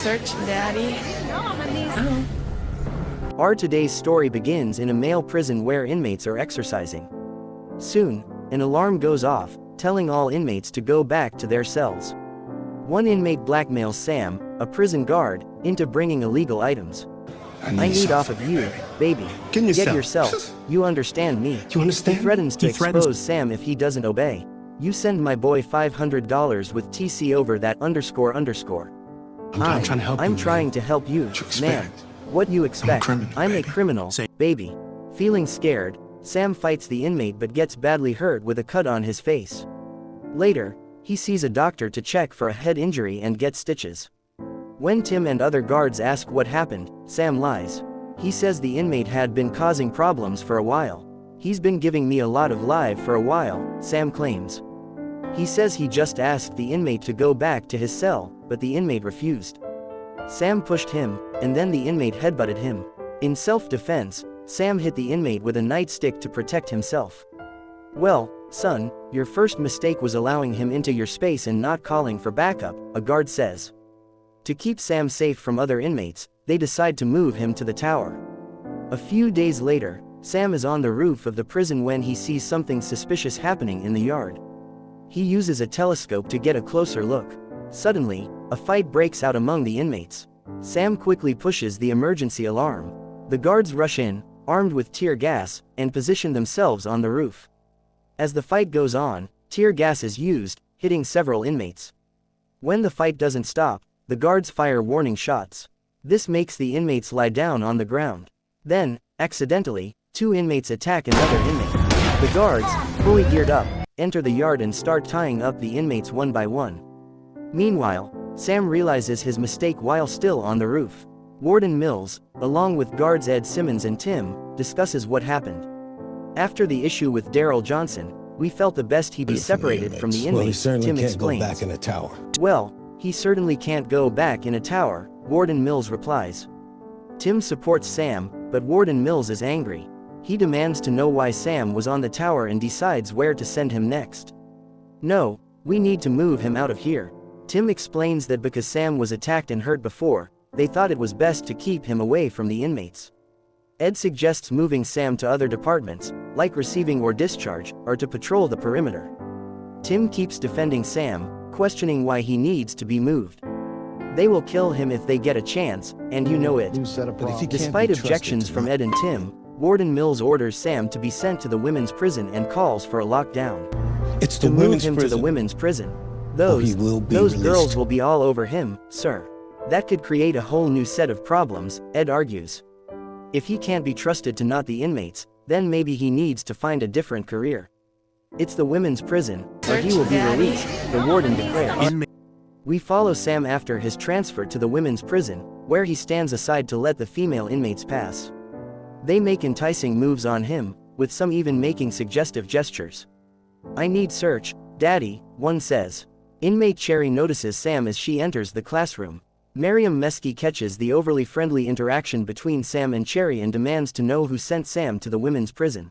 Search, Daddy. Our today's story begins in a male prison where inmates are exercising. Soon, an alarm goes off, telling all inmates to go back to their cells. One inmate blackmails Sam, a prison guard, into bringing illegal items. I need off of you, baby. Get yourself. You understand me. You understand? He threatens to expose Sam if he doesn't obey. You send my boy $500 with TC over that __. I'm trying to help you. I'm trying to help you, man. What you expect? I'm a criminal, baby. Feeling scared, Sam fights the inmate but gets badly hurt with a cut on his face. Later, he sees a doctor to check for a head injury and gets stitches. When Tim and other guards ask what happened, Sam lies. He says the inmate had been causing problems for a while. He's been giving me a lot of live for a while, Sam claims. He says he just asked the inmate to go back to his cell, but the inmate refused. Sam pushed him, and then the inmate headbutted him. In self-defense, Sam hit the inmate with a nightstick to protect himself. Well, son, your first mistake was allowing him into your space and not calling for backup, a guard says. To keep Sam safe from other inmates, they decide to move him to the tower. A few days later, Sam is on the roof of the prison when he sees something suspicious happening in the yard. He uses a telescope to get a closer look. Suddenly, a fight breaks out among the inmates. Sam quickly pushes the emergency alarm. The guards rush in, armed with tear gas, and position themselves on the roof. As the fight goes on, tear gas is used, hitting several inmates. When the fight doesn't stop, the guards fire warning shots. This makes the inmates lie down on the ground. Then, accidentally, two inmates attack another inmate. The guards, fully geared up, enter the yard and start tying up the inmates one by one. Meanwhile, Sam realizes his mistake while still on the roof. Warden Mills, along with guards Ed Simmons and Tim, discusses what happened. After the issue with Daryl Johnson, we felt the best he be separated from the inmates, Tim explains. Back in a tower. Well, he certainly can't go back in a tower, Warden Mills replies. Tim supports Sam, but Warden Mills is angry. He demands to know why Sam was on the tower and decides where to send him next. No, we need to move him out of here. Tim explains that because Sam was attacked and hurt before, they thought it was best to keep him away from the inmates. Ed suggests moving Sam to other departments, like receiving or discharge, or to patrol the perimeter. Tim keeps defending Sam, questioning why he needs to be moved. They will kill him if they get a chance, and you know it. Despite objections from Ed and Tim, Warden Mills orders Sam to be sent to the women's prison and calls for a lockdown. It's to move him to the women's prison. Those girls will be all over him, sir. That could create a whole new set of problems, Ed argues. If he can't be trusted to not the inmates, then maybe he needs to find a different career. It's the women's prison, or he will be released, the warden declares. We follow Sam after his transfer to the women's prison, where he stands aside to let the female inmates pass. They make enticing moves on him, with some even making suggestive gestures. I need search, Daddy, one says. Inmate Cherry notices Sam as she enters the classroom. Miriam Mesky catches the overly friendly interaction between Sam and Cherry and demands to know who sent Sam to the women's prison.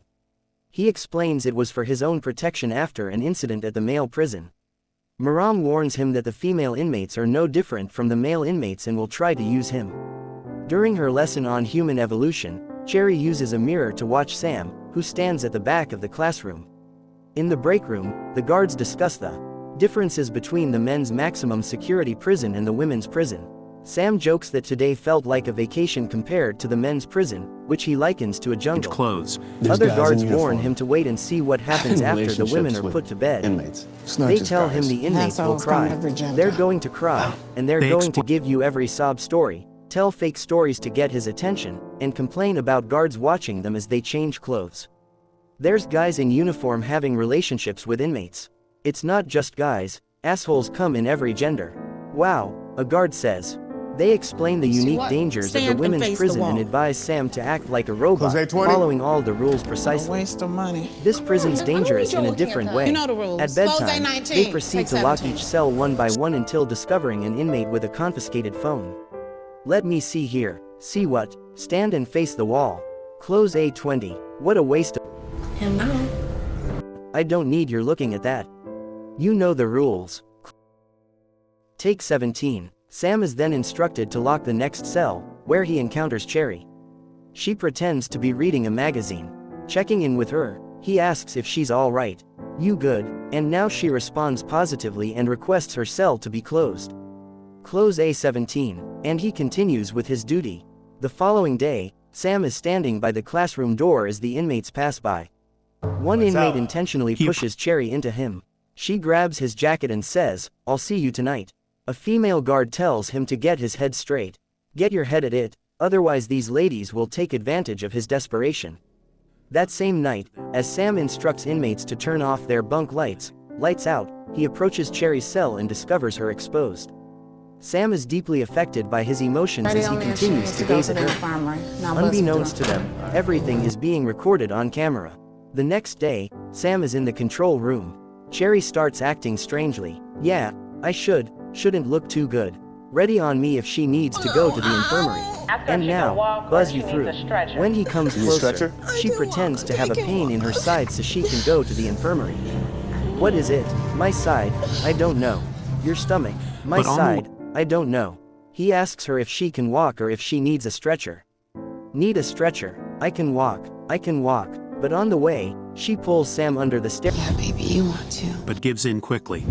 He explains it was for his own protection after an incident at the male prison. Maram warns him that the female inmates are no different from the male inmates and will try to use him. During her lesson on human evolution, Cherry uses a mirror to watch Sam, who stands at the back of the classroom. In the break room, the guards discuss the differences between the men's maximum security prison and the women's prison. Sam jokes that today felt like a vacation compared to the men's prison, which he likens to a jungle. Other guards warn him to wait and see what happens after the women are put to bed. They tell him the inmates will cry. They're going to cry, and they're going to give you every sob story, tell fake stories to get his attention, and complain about guards watching them as they change clothes. There's guys in uniform having relationships with inmates. It's not just guys, assholes come in every gender. Wow, a guard says. They explain the unique dangers of the women's prison and advise Sam to act like a robot, following all the rules precisely. This prison's dangerous in a different way. At bedtime, they proceed to lock each cell one by one until discovering an inmate with a confiscated phone. Let me see here. See what? Stand and face the wall. Close A20. What a waste of... I don't need your looking at that. You know the rules. Take 17. Sam is then instructed to lock the next cell, where he encounters Cherry. She pretends to be reading a magazine. Checking in with her, he asks if she's all right. You good? And now she responds positively and requests her cell to be closed. Close A17, and he continues with his duty. The following day, Sam is standing by the classroom door as the inmates pass by. One inmate intentionally pushes Cherry into him. She grabs his jacket and says, "I'll see you tonight." A female guard tells him to get his head straight. Get your head at it, otherwise these ladies will take advantage of his desperation. That same night, as Sam instructs inmates to turn off their bunk lights out, he approaches Cherry's cell and discovers her exposed. Sam is deeply affected by his emotions as he continues to gaze at her. Unbeknownst to them, everything is being recorded on camera. The next day, Sam is in the control room. Cherry starts acting strangely. Yeah, I shouldn't look too good. Ready on me if she needs to go to the infirmary. And now, buzz you through. When he comes closer, she pretends to have a pain in her side so she can go to the infirmary. What is it? My side, I don't know. Your stomach, my side, I don't know. He asks her if she can walk or if she needs a stretcher. Need a stretcher? I can walk. But on the way, she pulls Sam under the stairs. Yeah, baby, you want to. But gives in quickly.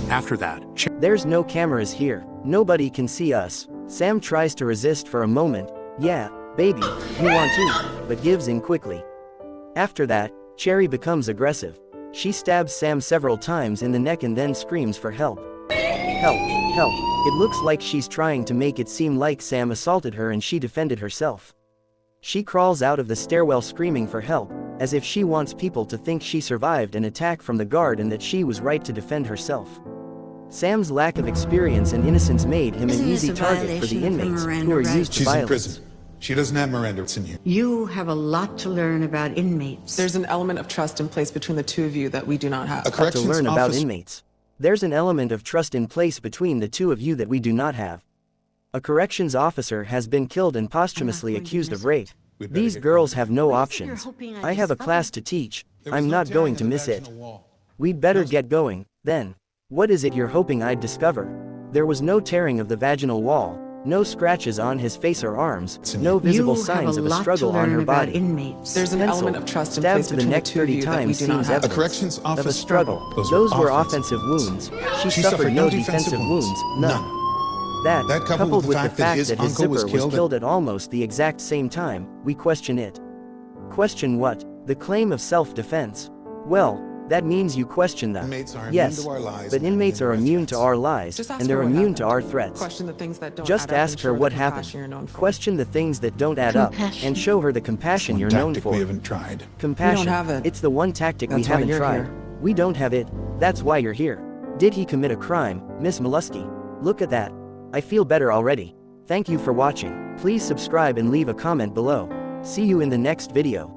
After that, There's no cameras here. Nobody can see us. Sam tries to resist for a moment. Yeah, baby, you want to, but gives in quickly. After that, Cherry becomes aggressive. She stabs Sam several times in the neck and then screams for help. Help, help. It looks like she's trying to make it seem like Sam assaulted her and she defended herself. She crawls out of the stairwell screaming for help, as if she wants people to think she survived an attack from the guard and that she was right to defend herself. Sam's lack of experience and innocence made him an easy target for the inmates who are used to violence. She's in prison. She doesn't have Miranda rights in here. You have a lot to learn about inmates. There's an element of trust in place between the two of you that we do not have. To learn about inmates. There's an element of trust in place between the two of you that we do not have. A corrections officer has been killed and posthumously accused of rape. These girls have no options. I have a class to teach. I'm not going to miss it. We'd better get going, then. What is it you're hoping I'd discover? There was no tearing of the vaginal wall, no scratches on his face or arms, no visible signs of a struggle on her body. There's an element of trust in place between the two of you that we do not have. A corrections officer of a struggle. Those were offensive wounds. She suffered no defensive wounds, none. That coupled with the fact that his zipper was killed at almost the exact same time, we question it. Question what? The claim of self-defense. Well, that means you question them. Yes, but inmates are immune to our lies, and they're immune to our threats. Just ask her what happened. Question the things that don't add up, and show her the compassion you're known for. We haven't tried. Compassion. It's the one tactic we haven't tried. We don't have it. That's why you're here. Did he commit a crime, Miss Mollusky? Look at that. I feel better already. Thank you for watching. Please subscribe and leave a comment below. See you in the next video.